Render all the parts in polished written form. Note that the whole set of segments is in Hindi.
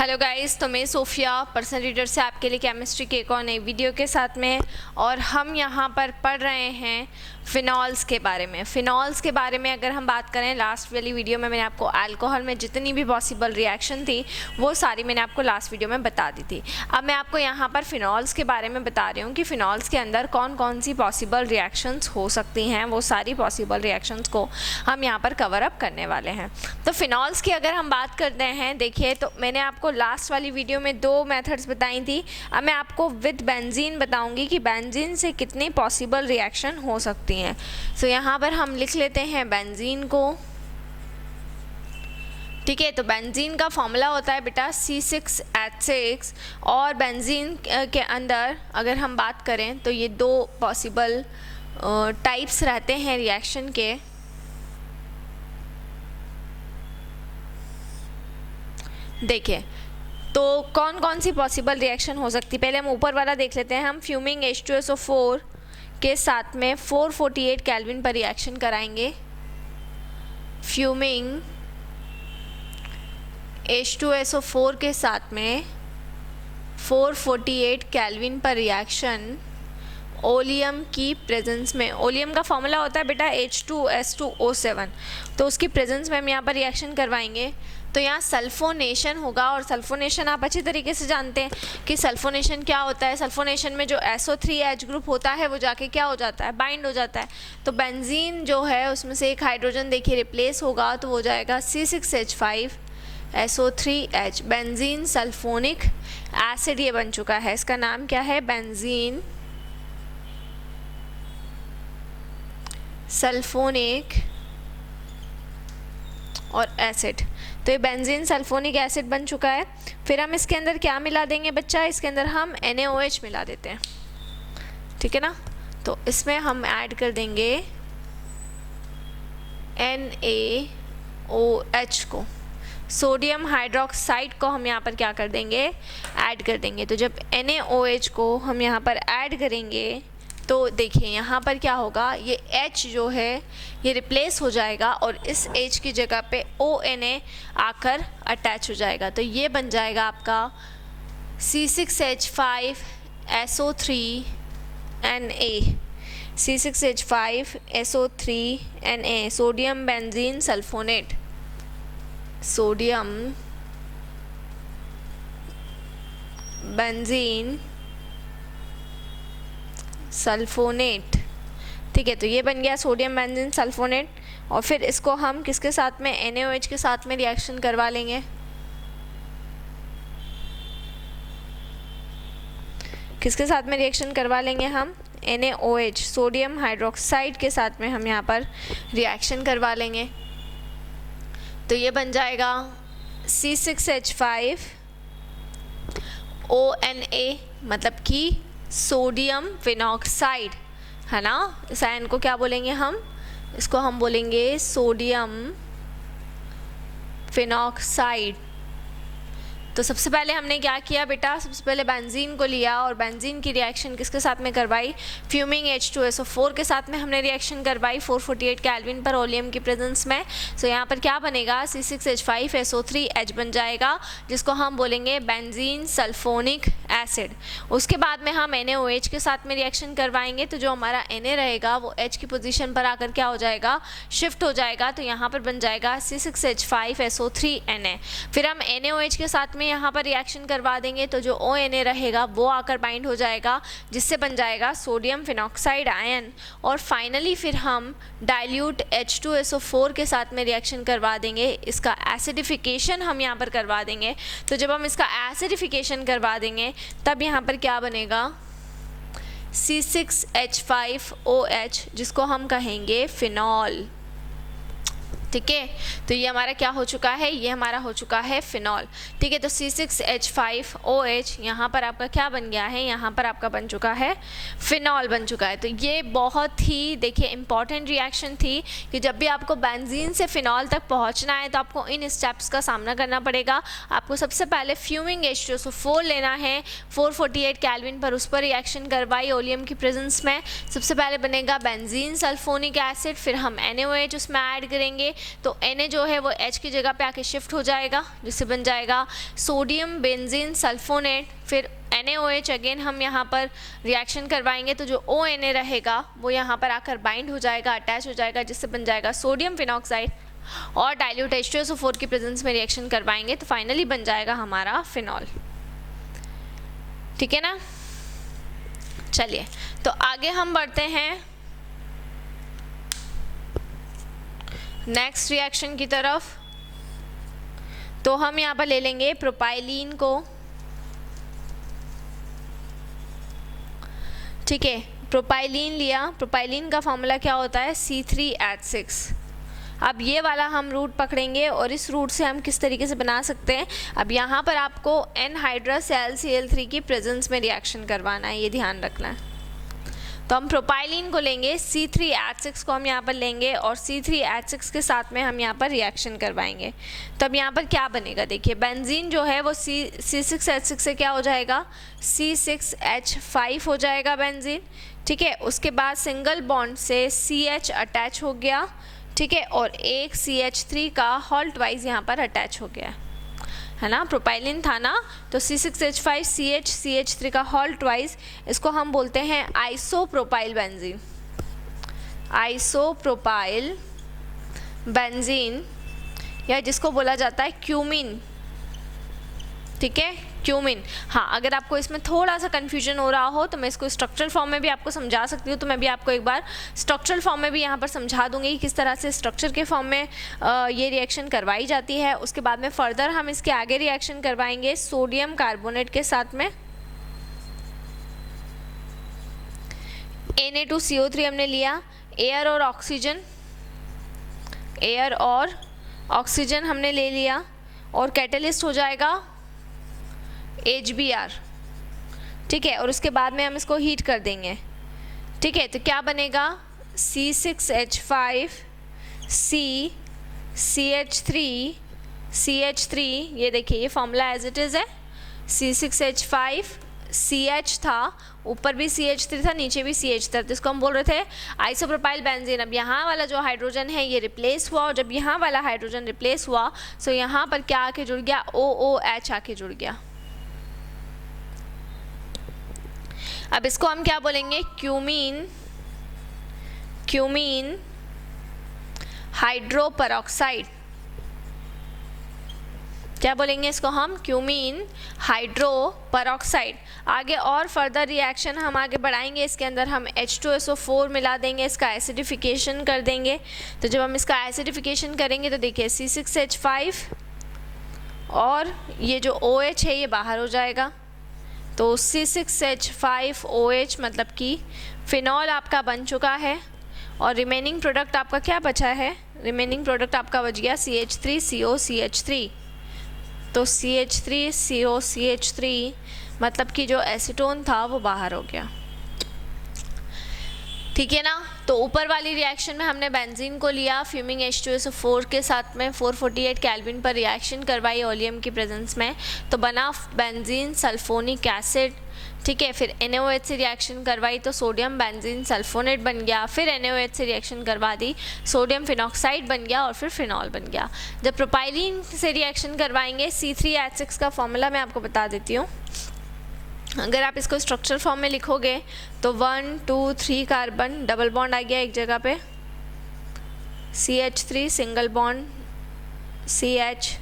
हेलो गाइस, तो मैं सोफिया पर्सनल रीडर से आपके लिए केमिस्ट्री के एक और नई वीडियो के साथ में और हम यहाँ पर पढ़ रहे हैं फ़िनॉल्स के बारे में। फ़िनॉल्स के बारे में अगर हम बात करें, लास्ट वाली वीडियो में मैंने आपको अल्कोहल में जितनी भी पॉसिबल रिएक्शन थी वो सारी मैंने आपको लास्ट वीडियो में बता दी थी। अब मैं आपको यहाँ पर फ़िनॉल्स के बारे में बता रही हूँ कि फ़िनॉल्स के अंदर कौन कौन सी पॉसिबल रिएक्शंस हो सकती हैं। वो सारी पॉसिबल रिएक्शंस को हम यहाँ पर कवर अप करने वाले हैं। तो फ़िनॉल्स की अगर हम बात करते हैं, देखिए तो मैंने आपको लास्ट वाली वीडियो में दो मेथड्स बताई थी। अब मैं आपको विद बेंजीन बताऊंगी कि बेंजीन से कितनी पॉसिबल रिएक्शन हो सकती हैं। सो यहाँ पर हम लिख लेते हैं बेंजीन को। ठीक है, तो बेंजीन का फॉर्मूला होता है बेटा C6H6 और बेंजीन के अंदर अगर हम बात करें तो ये दो पॉसिबल टाइप्स रहते हैं रिएक्शन के। देखिए तो कौन कौन सी पॉसिबल रिएक्शन हो सकती है, पहले हम ऊपर वाला देख लेते हैं। हम फ्यूमिंग H2SO4 के साथ में 448 केल्विन पर रिएक्शन कराएंगे। फ्यूमिंग H2SO4 के साथ में 448 केल्विन पर रिएक्शन ओलियम की प्रेजेंस में। ओलियम का फॉर्मूला होता है बेटा H2S2O7, तो उसकी प्रेजेंस में हम यहाँ पर रिएक्शन करवाएंगे। तो यहाँ सल्फोनेशन होगा और सल्फोनेशन आप अच्छी तरीके से जानते हैं कि सल्फोनेशन क्या होता है। सल्फोनेशन में जो SO3H ग्रुप होता है वो जाके क्या हो जाता है, बाइंड हो जाता है। तो बेंजीन जो है उसमें से एक हाइड्रोजन देखिए रिप्लेस होगा, तो हो जाएगा C6H5SO3H। बेंजीन सल्फोनिक एसिड ये बन चुका है। इसका नाम क्या है, बेंजीन सल्फोनिक और एसिड। तो ये बेंजीन सल्फोनिक एसिड बन चुका है। फिर हम इसके अंदर क्या मिला देंगे बच्चा, इसके अंदर हम NaOH मिला देते हैं। ठीक है ना, तो इसमें हम ऐड कर देंगे NaOH को। सोडियम हाइड्रोक्साइड को हम यहाँ पर क्या कर देंगे, ऐड कर देंगे। तो जब NaOH को हम यहाँ पर ऐड करेंगे तो देखिए यहाँ पर क्या होगा, ये H जो है ये रिप्लेस हो जाएगा और इस H की जगह पे ONA आकर अटैच हो जाएगा। तो ये बन जाएगा आपका C6H5SO3Na। C6H5SO3Na sodium benzene sulphonate. Sodium benzene sulphonate. ठीक है, तो ये बन गया सोडियम बेंजीन सल्फोनेट। और फिर इसको हम किसके साथ में, NaOH के साथ में रिएक्शन करवा लेंगे। किसके साथ में रिएक्शन करवा लेंगे हम, NaOH सोडियम हाइड्रोक्साइड के साथ में हम यहाँ पर रिएक्शन करवा लेंगे। तो ये बन जाएगा C6H5ONA, मतलब कि सोडियम फिनॉक्साइड है ना। इस आयन को क्या बोलेंगे हम, इसको हम बोलेंगे सोडियम फिनॉक्साइड। तो सबसे पहले हमने क्या किया बेटा, सबसे पहले बेंजीन को लिया और बेंजीन की रिएक्शन किसके साथ में करवाई, फ्यूमिंग H2SO4 के साथ में हमने रिएक्शन करवाई 448 केल्विन पर ओलियम की प्रेजेंस में। सो यहाँ पर क्या बनेगा, C6H5SO3H बन जाएगा, जिसको हम बोलेंगे बेंजीन सल्फोनिक एसिड। उसके बाद में हम NaOH के साथ में रिएक्शन करवाएंगे, तो जो हमारा Na रहेगा वो H की पोजीशन पर आकर क्या हो जाएगा, शिफ्ट हो जाएगा। तो यहाँ पर बन जाएगा C6H5SO3Na। फिर हम NaOH के साथ में यहाँ पर रिएक्शन करवा देंगे, तो जो ONA रहेगा वो आकर बाइंड हो जाएगा, जिससे बन जाएगा सोडियम फिनॉक्साइड आयन। और फाइनली फिर हम डाइल्यूट H2SO4 के साथ में रिएक्शन करवा देंगे, इसका एसिडिफिकेशन हम यहाँ पर करवा देंगे। तो जब हम इसका एसिडिफिकेशन करवा देंगे तब यहाँ पर क्या बनेगा, C6H5OH, जिसको हम कहेंगे फिनॉल। ठीक है, तो ये हमारा क्या हो चुका है, ये हमारा हो चुका है फिनॉल। ठीक है, तो C6H5OH यहाँ पर आपका क्या बन गया है, यहाँ पर आपका बन चुका है फिनॉल बन चुका है। तो ये बहुत ही देखिए इंपॉर्टेंट रिएक्शन थी कि जब भी आपको बेंजीन से फिनॉल तक पहुँचना है तो आपको इन स्टेप्स का सामना करना पड़ेगा। आपको सबसे पहले फ्यूमिंग H2SO4 लेना है, 448 केल्विन पर उस पर रिएक्शन करवाई ओलियम की प्रेजेंस में। सबसे पहले बनेगा बेंजीन सल्फोनिक एसिड, फिर हम NaOH उसमें ऐड करेंगे तो Na जो है वो H की जगह पे आके शिफ्ट हो जाएगा, जिससे बन जाएगा सोडियम बेंजीन सल्फोनेट। फिर NaOH अगेन हम यहाँ पर रिएक्शन करवाएंगे तो जो ONa रहेगा वो यहाँ पर आकर बाइंड हो जाएगा, अटैच हो जाएगा, जिससे बन जाएगा सोडियम फिनॉक्साइड। और डाइल्यूट H2SO4 की प्रेजेंस में रिएक्शन करवाएंगे तो फाइनली बन जाएगा हमारा फिनॉल। ठीक है ना। चलिए तो आगे हम बढ़ते हैं नेक्स्ट रिएक्शन की तरफ। तो हम यहाँ पर ले लेंगे प्रोपाइलीन को। ठीक है, प्रोपाइलीन लिया। प्रोपाइलीन का फॉर्मूला क्या होता है? C3H6। अब ये वाला हम रूट पकड़ेंगे और इस रूट से हम किस तरीके से बना सकते हैं। अब यहाँ पर आपको एनहाइड्रस LCl3 की प्रेजेंस में रिएक्शन करवाना है, ये ध्यान रखना है। तो हम प्रोपाइलीन को लेंगे, C3H6 को हम यहाँ पर लेंगे और C3H6 के साथ में हम यहाँ पर रिएक्शन करवाएंगे। तो अब यहाँ पर क्या बनेगा, देखिए बेंजीन जो है वो C6H6 से क्या हो जाएगा? C6H5 हो जाएगा बेंजीन। ठीक है, उसके बाद सिंगल बॉन्ड से CH अटैच हो गया। ठीक है, और एक CH3 का हॉल्ट वाइज यहाँ पर अटैच हो गया है ना। प्रोपाइलिन था ना, तो C6H5 CH3 का हॉल्ट वाइज, इसको हम बोलते हैं आइसोप्रोपाइल बेंजीन। आइसोप्रोपाइल बेंजीन या जिसको बोला जाता है क्यूमीन। ठीक है, क्यूमीन। हाँ, अगर आपको इसमें थोड़ा सा कन्फ्यूजन हो रहा हो तो मैं इसको स्ट्रक्चरल फॉर्म में भी आपको समझा सकती हूँ। तो मैं भी आपको एक बार स्ट्रक्चरल फॉर्म में भी यहाँ पर समझा दूंगी कि किस तरह से स्ट्रक्चर के फॉर्म में ये रिएक्शन करवाई जाती है। उसके बाद में फर्दर हम इसके आगे रिएक्शन करवाएंगे सोडियम कार्बोनेट के साथ में। Na2CO3 हमने लिया, एयर और ऑक्सीजन, एयर और ऑक्सीजन हमने ले लिया और कैटलिस्ट हो जाएगा HBr। ठीक है, और उसके बाद में हम इसको हीट कर देंगे। ठीक है, तो क्या बनेगा? C6H5 CH3 ये देखिए ये फॉर्मूला एज इट इज़ है। C6H5 CH था, ऊपर भी CH3 था, नीचे भी CH था, तो इसको हम बोल रहे थे आइसोप्रोपाइल बेंजीन। अब यहाँ वाला जो हाइड्रोजन है ये रिप्लेस हुआ और जब यहाँ वाला हाइड्रोजन रिप्लेस हुआ तो यहाँ पर क्या आके जुड़ गया? OOH आके जुड़ गया। अब इसको हम क्या बोलेंगे? Cumene hydroperoxide. क्या बोलेंगे इसको हम? Cumene hydroperoxide. आगे और फर्दर रिएक्शन हम आगे बढ़ाएंगे, इसके अंदर हम H2SO4 मिला देंगे, इसका एसिडिफिकेशन कर देंगे। तो जब हम इसका एसिडिफिकेशन करेंगे तो देखिए C6H5 और ये जो OH है ये बाहर हो जाएगा। तो C6H5OH मतलब कि फिनॉल आपका बन चुका है और रिमेनिंग प्रोडक्ट आपका क्या बचा है? रिमेनिंग प्रोडक्ट आपका बच गया CH3COCH3। तो CH3COCH3 मतलब कि जो एसीटोन था वो बाहर हो गया। ठीक है ना। तो ऊपर वाली रिएक्शन में हमने बेंजीन को लिया, फ्यूमिंग H2SO4 के साथ में 448 केल्विन पर रिएक्शन करवाई ओलियम की प्रेजेंस में, तो बना बेंजीन सल्फोनिक एसिड। ठीक है, फिर NaOH से रिएक्शन करवाई तो सोडियम बेंजीन सल्फोनेट बन गया। फिर NaOH से रिएक्शन करवा दी, सोडियम फिनॉक्साइड बन गया और फिर फिनॉल बन गया। जब प्रोपाइलीन से रिएक्शन करवाएंगे, C3H6 का फॉर्मूला मैं आपको बता देती हूँ। अगर आप इसको स्ट्रक्चर फॉर्म में लिखोगे तो 1 2 3 कार्बन डबल बॉन्ड आ गया एक जगह पे, CH3 सिंगल बॉन्ड CH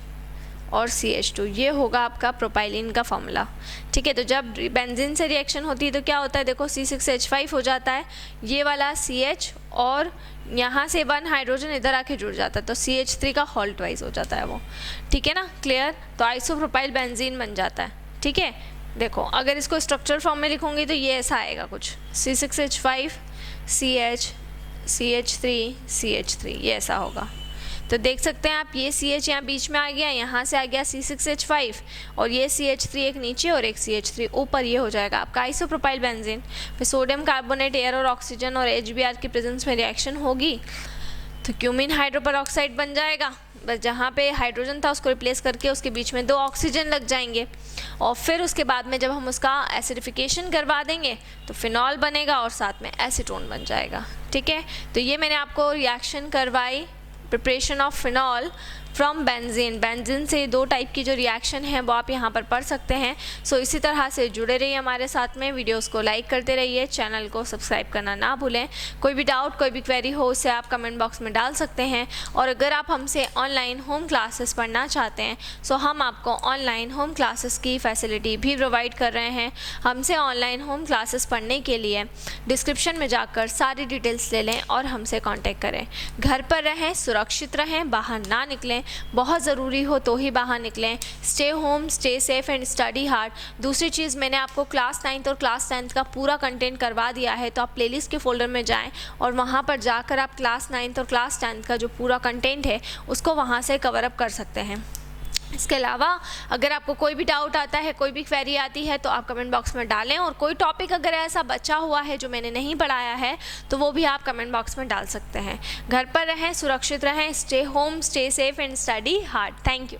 और CH2, ये होगा आपका प्रोपाइलीन का फॉर्मूला। ठीक है, तो जब बेंजीन से रिएक्शन होती है तो क्या होता है? देखो C6H5 हो जाता है, ये वाला CH और यहाँ से 1 हाइड्रोजन इधर आके जुड़ जाता है, तो CH3 का हॉल्ट वाइज हो जाता है वो। ठीक है ना, क्लियर। तो आइसोप्रोपाइल बेंजीन बन जाता है। ठीक है, देखो अगर इसको स्ट्रक्चर फॉर्म में लिखूंगी तो ये ऐसा आएगा कुछ, C6H5 CH CH3 CH3, ये ऐसा होगा। तो देख सकते हैं आप, ये CH यहाँ बीच में आ गया, यहाँ से आ गया C6H5 और ये CH3 एक नीचे और एक CH3 ऊपर, ये हो जाएगा आपका आइसोप्रोपाइल बेंजीन। फिर सोडियम कार्बोनेट, एयर और ऑक्सीजन और HBr की प्रेजेंस में रिएक्शन होगी तो क्यूमीन हाइड्रोपरऑक्साइड बन जाएगा। बस जहाँ पे हाइड्रोजन था उसको रिप्लेस करके उसके बीच में 2 ऑक्सीजन लग जाएंगे और फिर उसके बाद में जब हम उसका एसिडिफिकेशन करवा देंगे तो फिनॉल बनेगा और साथ में एसीटोन बन जाएगा। ठीक है, तो ये मैंने आपको रिएक्शन करवाई preparation of phenol from benzene, benzene से 2 टाइप की जो रिएक्शन है वो आप यहाँ पर पढ़ सकते हैं। सो इसी तरह से जुड़े रहिए हमारे साथ में, वीडियोस को लाइक करते रहिए, चैनल को सब्सक्राइब करना ना भूलें। कोई भी डाउट, कोई भी क्वेरी हो उसे आप कमेंट बॉक्स में डाल सकते हैं। और अगर आप हमसे ऑनलाइन होम क्लासेस पढ़ना चाहते हैं सो हम आपको ऑनलाइन होम क्लासेस की फैसिलिटी भी प्रोवाइड कर रहे हैं। हमसे ऑनलाइन होम क्लासेस पढ़ने के लिए डिस्क्रिप्शन में जाकर सारी डिटेल्स ले लें और हमसे कॉन्टेक्ट करें। घर पर रहें, सुरक्षित रहें, बाहर ना निकलें, बहुत ज़रूरी हो तो ही बाहर निकलें। Stay home, stay safe and study hard. दूसरी चीज़, मैंने आपको क्लास 9th और क्लास 10th का पूरा कंटेंट करवा दिया है, तो आप प्लेलिस्ट के फोल्डर में जाएं और वहाँ पर जाकर आप क्लास 9th और क्लास 10th का जो पूरा कंटेंट है उसको वहाँ से कवर अप कर सकते हैं। इसके अलावा अगर आपको कोई भी डाउट आता है, कोई भी क्वेरी आती है तो आप कमेंट बॉक्स में डालें, और कोई टॉपिक अगर ऐसा बचा हुआ है जो मैंने नहीं पढ़ाया है तो वो भी आप कमेंट बॉक्स में डाल सकते हैं। घर पर रहें, सुरक्षित रहें, stay home, stay safe and study hard. Thank you.